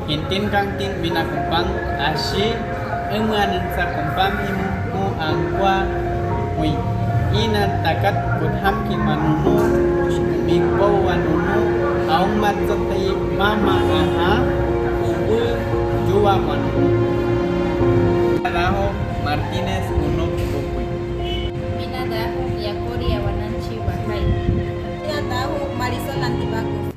hintin kang tin binakumpang ashi eman sa kumpang imu angwa wi ina takat kutham ki manunu mikbo wanunu aung matsatai mama aha ubu jua manunu Raho Martinez Unok Pupui Minadaho Yakori Awananchi Wahai. Minadaho Marisol Antibacos.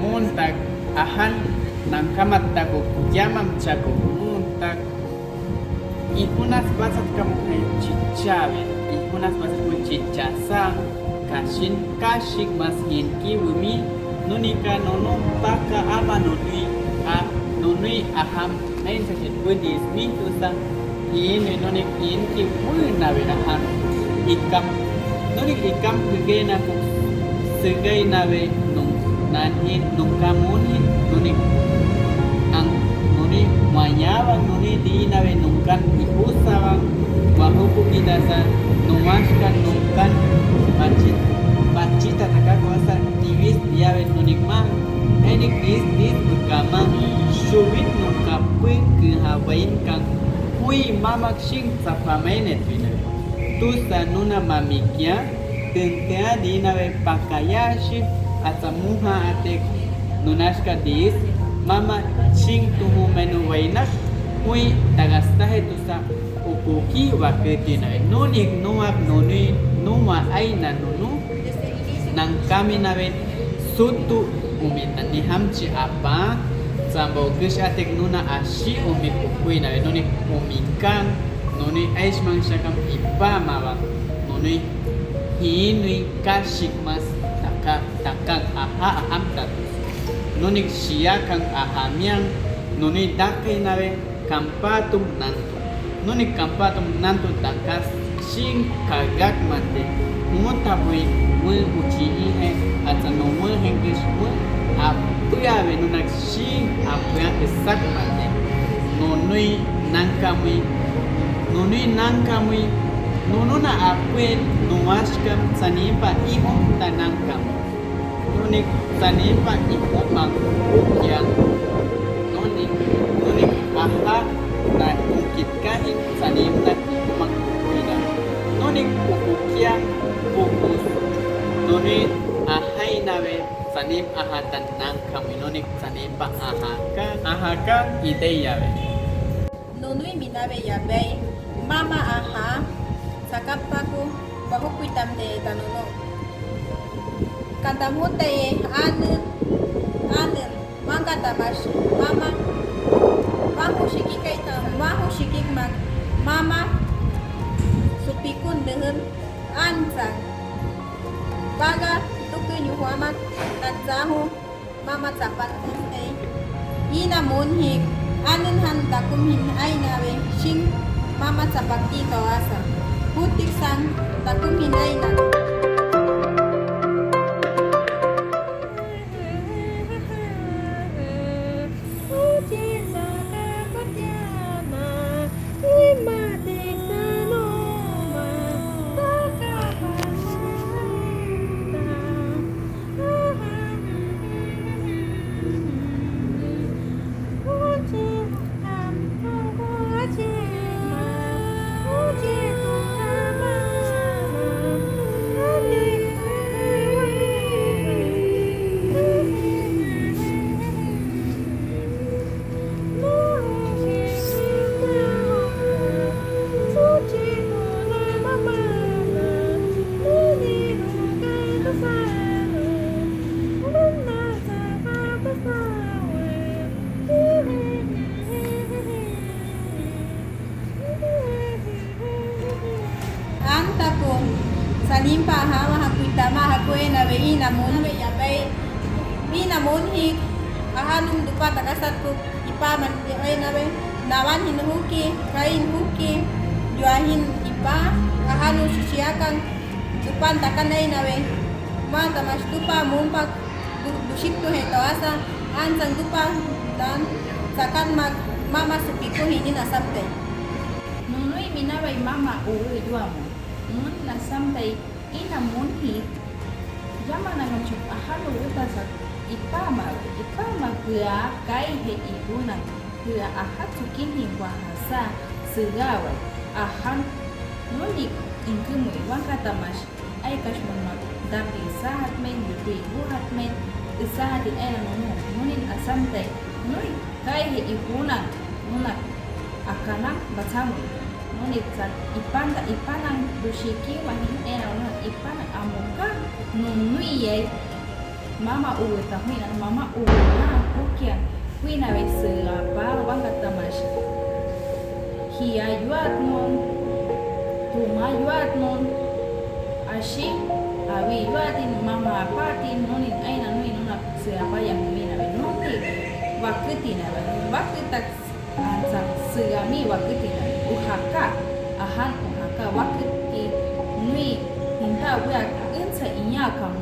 Muntag ahan nang kamat tago kujamam chago muntag ihunas basat kamu chichabe ihunas basat kamu chichasa kashin kashik maskin kiwumi nunika nono baka ama nonui aham nain sakit budis mitusa ini nonik in ki nawe ahan ikam nonik ikam kegena ku segai nawe nung nanin nung kamunin nunik ang nuni mayawang nuni di nawe nungkan ihusawang wahuku kita sa numaskan nungkan Pacita taka kuasa tiwis diawe nunik mah enik dis bekama subit nungkapui ke hawain kang hui mamak sing sapamainet bina tusa nuna mamikya tentea di nawe pakayashi atamuha atek nunaska dis mama sing tuhu menu wainak hui tagastahe tusa ukuki waketi nawe nunik nuak nuni numa aina nunu nang kami nawe sutu umitan ni hamci apa sambo geshatek nuna ashi umi pukui nawe nuni umikang nuni ais mangsakam ipa mawa nuni hinui kasik mas takang aha aham tatus nuni siakang ahamiang nuni dakai nawe kampatum nantu nuni kampatum nantu takas sing kagak mate mutabui mu uci ihe atano mu hengis mu apuya we nunak sing apuya kesak mate nonui nangkamui nonuna apuen nuaskam sanipa ihom tanangkam nunik sanipa ihomang ukyang nunik aha na ungkit kahit sanimna ihomang ukyang nunik ukyang bukus nunik ahay nawe sanim ahatan nangkam nunik sanipa ahaka ideyawe Nonui minabe yabe mama aha sakapaku bahukuitam de tanono kantamute anun mangkatamash mama mahu shikik mag mama supikun dengan ansang baga tuku nyuhuamak nagzahu mama capan ina munhik anun han takum hin ay nawe shing mama capakti kawasa putik sang takum hin ay nawe salimpa hawa hakuitama hakue nawe inamun yabai inamun hik ahanum dupa takasat ku ipa man ay nawe nawan hinuhuki kain huki juahin ipa ahanu sisiakan dupan takan ay nawe ma tamas dupa mumpak dusik tu he tawasa ansang dupa dan sakan mag mama supiku hini nasabte Nunui minawai mama uwi duamu. nun na sampai ina munhi zaman nang chup ahalo uta sa ipama gua kai he ibuna gua ahat sukin hingwa hasa segawai ahan nunik ingkemui wakata mas ai kashmon dapi sahat men yuri buhat men isahat ena nunin asamtai nui kai he ibuna nunak akanang bacamu nunit san ipanang dushiki wahin ena nunak ipanang amuka nunui yai mama uwe tahuina mama uwe na kukia huina we apa wakata mas hiya yuat non tuma yuat non ashi awi yuatin mama patin nonin aina nuin nunak apa yang mina we nonti wakitina wakitak ansa segami wakitina uhaka ahan uhaka wakiti nui hinta we insa inya kamu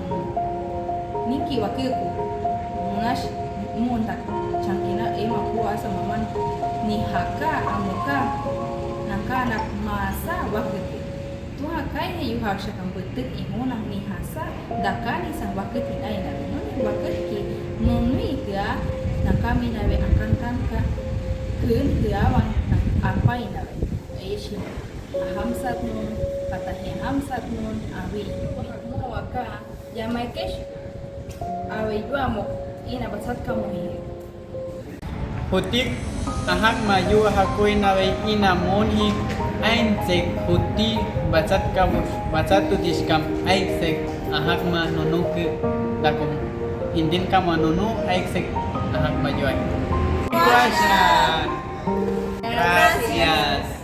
Niki wakiku munash muntak changkina ema kuwa sa maman ni haka amuka nangkanak masa wakiti tuha kai he yuhak shakam butik ihuna ni hasa dakani sang wakiti aina nuni wakiti nunui tia nakami nawe akan kanka kun tia wan apa inawe aishi hamsat nun kata he hamsat nun awi mu waka yamaikesh awe juamo ina basat kamu ni Hutik ahak maju hakui nawe ina monhi ain sek huti bacat tutis kam aik sek ahak ma nunu ke dakum hindin kamu nunu aik sek ahak maju ai. Gracias.